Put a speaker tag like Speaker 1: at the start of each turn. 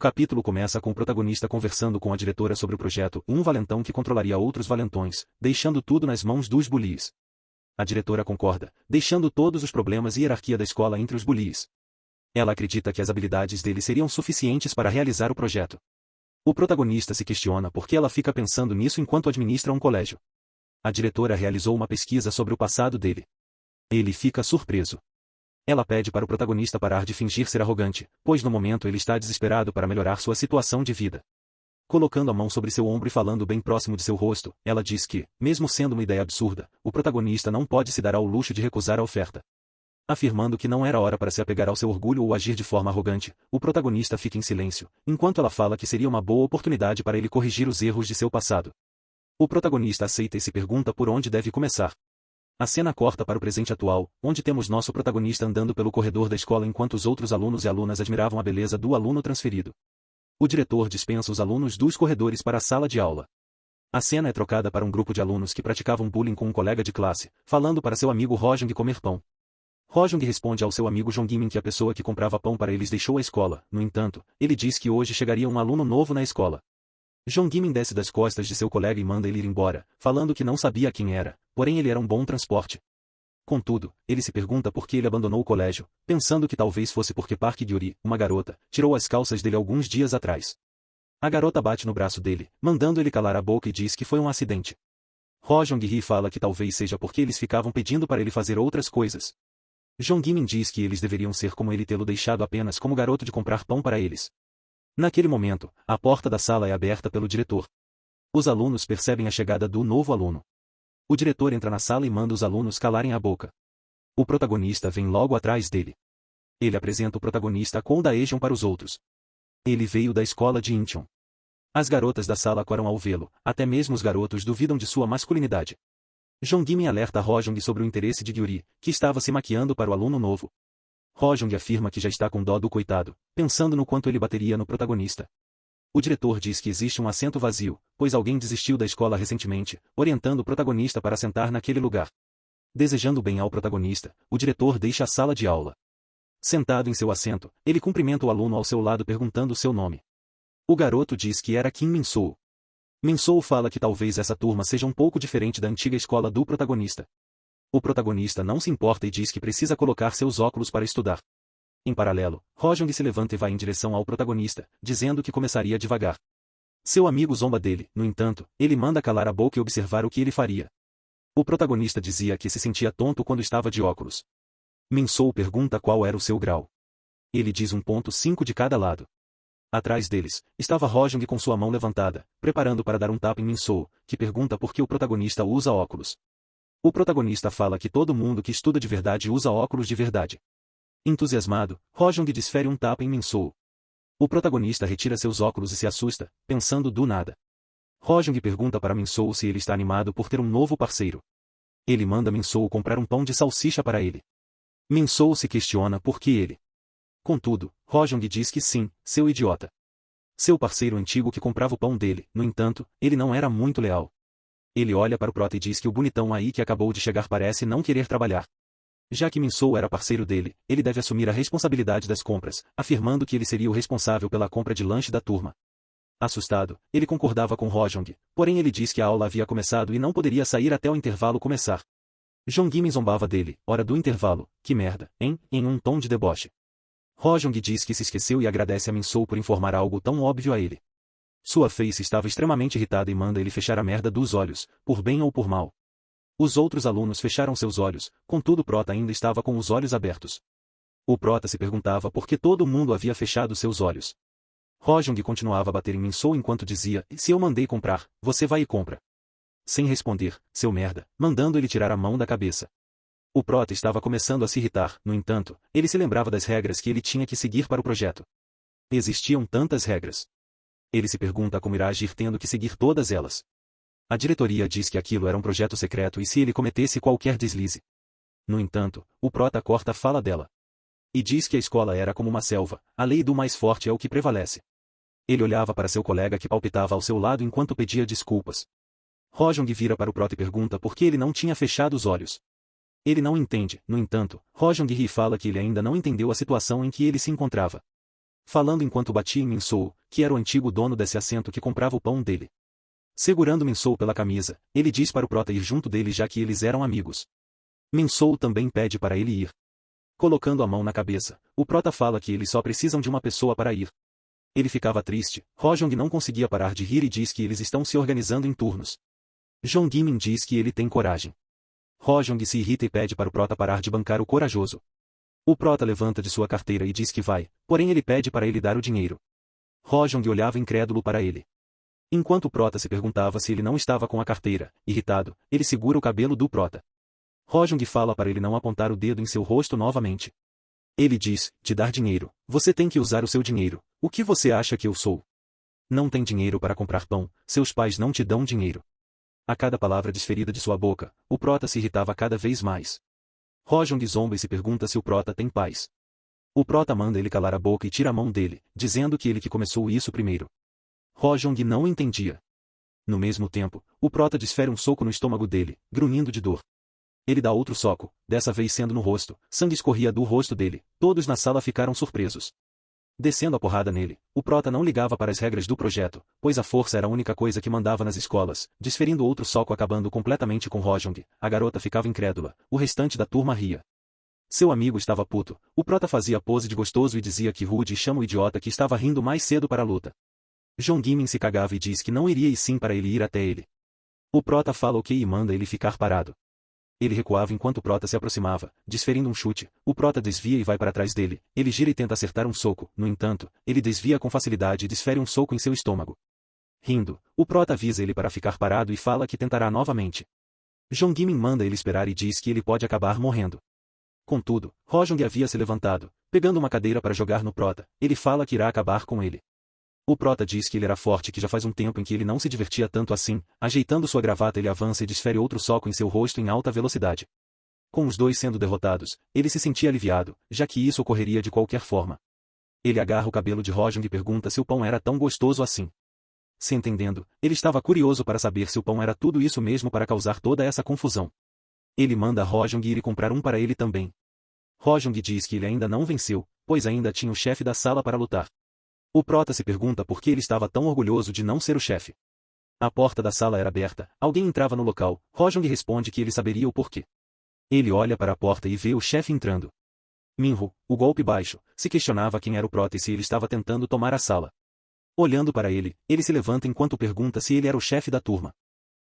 Speaker 1: capítulo começa com o protagonista conversando com a diretora sobre o projeto, um valentão que controlaria outros valentões, deixando tudo nas mãos dos bullies. A diretora concorda, deixando todos os problemas e hierarquia da escola entre os bullies. Ela acredita que as habilidades dele seriam suficientes para realizar o projeto. O protagonista se questiona por que ela fica pensando nisso enquanto administra um colégio. A diretora realizou uma pesquisa sobre o passado dele. Ele fica surpreso. Ela pede para o protagonista parar de fingir ser arrogante, pois no momento ele está desesperado para melhorar sua situação de vida. Colocando a mão sobre seu ombro e falando bem próximo de seu rosto, ela diz que, mesmo sendo uma ideia absurda, o protagonista não pode se dar ao luxo de recusar a oferta. Afirmando que não era hora para se apegar ao seu orgulho ou agir de forma arrogante, o protagonista fica em silêncio, enquanto ela fala que seria uma boa oportunidade para ele corrigir os erros de seu passado. O protagonista aceita e se pergunta por onde deve começar. A cena corta para o presente atual, onde temos nosso protagonista andando pelo corredor da escola enquanto os outros alunos e alunas admiravam a beleza do aluno transferido. O diretor dispensa os alunos dos corredores para a sala de aula. A cena é trocada para um grupo de alunos que praticavam bullying com um colega de classe, falando para seu amigo Hojong comer pão. Hojong responde ao seu amigo Jongmin que a pessoa que comprava pão para eles deixou a escola, no entanto, ele diz que hoje chegaria um aluno novo na escola. Jongmin desce das costas de seu colega e manda ele ir embora, falando que não sabia quem era, porém ele era um bom transporte. Contudo, ele se pergunta por que ele abandonou o colégio, pensando que talvez fosse porque Park Gyuri, uma garota, tirou as calças dele alguns dias atrás. A garota bate no braço dele, mandando ele calar a boca e diz que foi um acidente. Hojong fala que talvez seja porque eles ficavam pedindo para ele fazer outras coisas. Jongmin diz que eles deveriam ser como ele tê-lo deixado apenas como garoto de comprar pão para eles. Naquele momento, a porta da sala é aberta pelo diretor. Os alunos percebem a chegada do novo aluno. O diretor entra na sala e manda os alunos calarem a boca. O protagonista vem logo atrás dele. Ele apresenta o protagonista com Daejeon para os outros. Ele veio da escola de Incheon. As garotas da sala coram ao vê-lo, até mesmo os garotos duvidam de sua masculinidade. Jongmin alerta Hojong sobre o interesse de Gyuri, que estava se maquiando para o aluno novo. Hojong afirma que já está com dó do coitado, pensando no quanto ele bateria no protagonista. O diretor diz que existe um assento vazio, pois alguém desistiu da escola recentemente, orientando o protagonista para sentar naquele lugar. Desejando bem ao protagonista, o diretor deixa a sala de aula. Sentado em seu assento, ele cumprimenta o aluno ao seu lado perguntando seu nome. O garoto diz que era Kim Min-soo. Min-soo fala que talvez essa turma seja um pouco diferente da antiga escola do protagonista. O protagonista não se importa e diz que precisa colocar seus óculos para estudar. Em paralelo, Hojong se levanta e vai em direção ao protagonista, dizendo que começaria devagar. Seu amigo zomba dele, no entanto, ele manda calar a boca e observar o que ele faria. O protagonista dizia que se sentia tonto quando estava de óculos. Min-soo pergunta qual era o seu grau. Ele diz 1.5 de cada lado. Atrás deles, estava Hojong com sua mão levantada, preparando para dar um tapa em Min-soo, que pergunta por que o protagonista usa óculos. O protagonista fala que todo mundo que estuda de verdade usa óculos de verdade. Entusiasmado, Hojong desfere um tapa em Min-soo. O protagonista retira seus óculos e se assusta, pensando do nada. Hojong pergunta para Min-soo se ele está animado por ter um novo parceiro. Ele manda Min-soo comprar um pão de salsicha para ele. Min-soo se questiona por que ele. Contudo, Hojong diz que sim, seu idiota. Seu parceiro antigo que comprava o pão dele, no entanto, ele não era muito leal. Ele olha para o prota e diz que o bonitão aí que acabou de chegar parece não querer trabalhar. Já que Min-soo era parceiro dele, ele deve assumir a responsabilidade das compras, afirmando que ele seria o responsável pela compra de lanche da turma. Assustado, ele concordava com Hojong, porém ele diz que a aula havia começado e não poderia sair até o intervalo começar. Jongmin zombava dele, hora do intervalo, que merda, hein, em um tom de deboche. Hojong diz que se esqueceu e agradece a Min-soo por informar algo tão óbvio a ele. Sua face estava extremamente irritada e manda ele fechar a merda dos olhos, por bem ou por mal. Os outros alunos fecharam seus olhos, contudo o prota ainda estava com os olhos abertos. O prota se perguntava por que todo mundo havia fechado seus olhos. Hojong continuava a bater em Min-soo enquanto dizia, se eu mandei comprar, você vai e compra. Sem responder, seu merda, mandando ele tirar a mão da cabeça. O prota estava começando a se irritar, no entanto, ele se lembrava das regras que ele tinha que seguir para o projeto. Existiam tantas regras. Ele se pergunta como irá agir tendo que seguir todas elas. A diretoria diz que aquilo era um projeto secreto e se ele cometesse qualquer deslize. No entanto, o prota corta a fala dela. E diz que a escola era como uma selva, a lei do mais forte é o que prevalece. Ele olhava para seu colega que palpitava ao seu lado enquanto pedia desculpas. Hojong vira para o prota e pergunta por que ele não tinha fechado os olhos. Ele não entende, no entanto, Hojong fala que ele ainda não entendeu a situação em que ele se encontrava. falando enquanto batia em Minsou, que era o antigo dono desse assento que comprava o pão dele. Segurando Minsou pela camisa, ele diz para o prota ir junto dele já que eles eram amigos. Minsou também pede para ele ir. Colocando a mão na cabeça, o prota fala que eles só precisam de uma pessoa para ir. Ele ficava triste, Hojong não conseguia parar de rir e diz que eles estão se organizando em turnos. Jongmin diz que ele tem coragem. Hojong se irrita e pede para o prota parar de bancar o corajoso. O prota levanta de sua carteira e diz que vai, porém ele pede para ele dar o dinheiro. Hojong olhava incrédulo para ele. Enquanto o prota se perguntava se ele não estava com a carteira, irritado, ele segura o cabelo do prota. Hojong fala para ele não apontar o dedo em seu rosto novamente. Ele diz, de dar dinheiro, você tem que usar o seu dinheiro, o que você acha que eu sou? Não tem dinheiro para comprar pão, seus pais não te dão dinheiro. A cada palavra desferida de sua boca, o prota se irritava cada vez mais. Hojong zomba e se pergunta se o prota tem paz. O prota manda ele calar a boca e tira a mão dele, dizendo que ele que começou isso primeiro. Hojong não entendia. No mesmo tempo, o prota desfere um soco no estômago dele, grunhindo de dor. Ele dá outro soco, dessa vez sendo no rosto, sangue escorria do rosto dele, todos na sala ficaram surpresos. Descendo a porrada nele, o prota não ligava para as regras do projeto, pois a força era a única coisa que mandava nas escolas, desferindo outro soco acabando completamente com Hojong, a garota ficava incrédula, o restante da turma ria. Seu amigo estava puto, o prota fazia pose de gostoso e dizia que Rude chama o idiota que estava rindo mais cedo para a luta. Jongmin se cagava e diz que não iria e sim para ele ir até ele. O prota fala ok e manda ele ficar parado. Ele recuava enquanto o prota se aproximava, desferindo um chute, o prota desvia e vai para trás dele, ele gira e tenta acertar um soco, no entanto, ele desvia com facilidade e desfere um soco em seu estômago. Rindo, o prota avisa ele para ficar parado e fala que tentará novamente. Jongmin manda ele esperar e diz que ele pode acabar morrendo. Contudo, Hojong havia se levantado, pegando uma cadeira para jogar no prota, ele fala que irá acabar com ele. O prota diz que ele era forte e que já faz um tempo em que ele não se divertia tanto assim, ajeitando sua gravata ele avança e desfere outro soco em seu rosto em alta velocidade. Com os dois sendo derrotados, ele se sentia aliviado, já que isso ocorreria de qualquer forma. Ele agarra o cabelo de Hojong e pergunta se o pão era tão gostoso assim. Se entendendo, ele estava curioso para saber se o pão era tudo isso mesmo para causar toda essa confusão. Ele manda Hojong ir e comprar um para ele também. Hojong diz que ele ainda não venceu, pois ainda tinha o chefe da sala para lutar. O prota se pergunta por que ele estava tão orgulhoso de não ser o chefe. A porta da sala era aberta, alguém entrava no local, Hojong responde que ele saberia o porquê. Ele olha para a porta e vê o chefe entrando. Minho, o golpe baixo, se questionava quem era o prota e se ele estava tentando tomar a sala. Olhando para ele, ele se levanta enquanto pergunta se ele era o chefe da turma.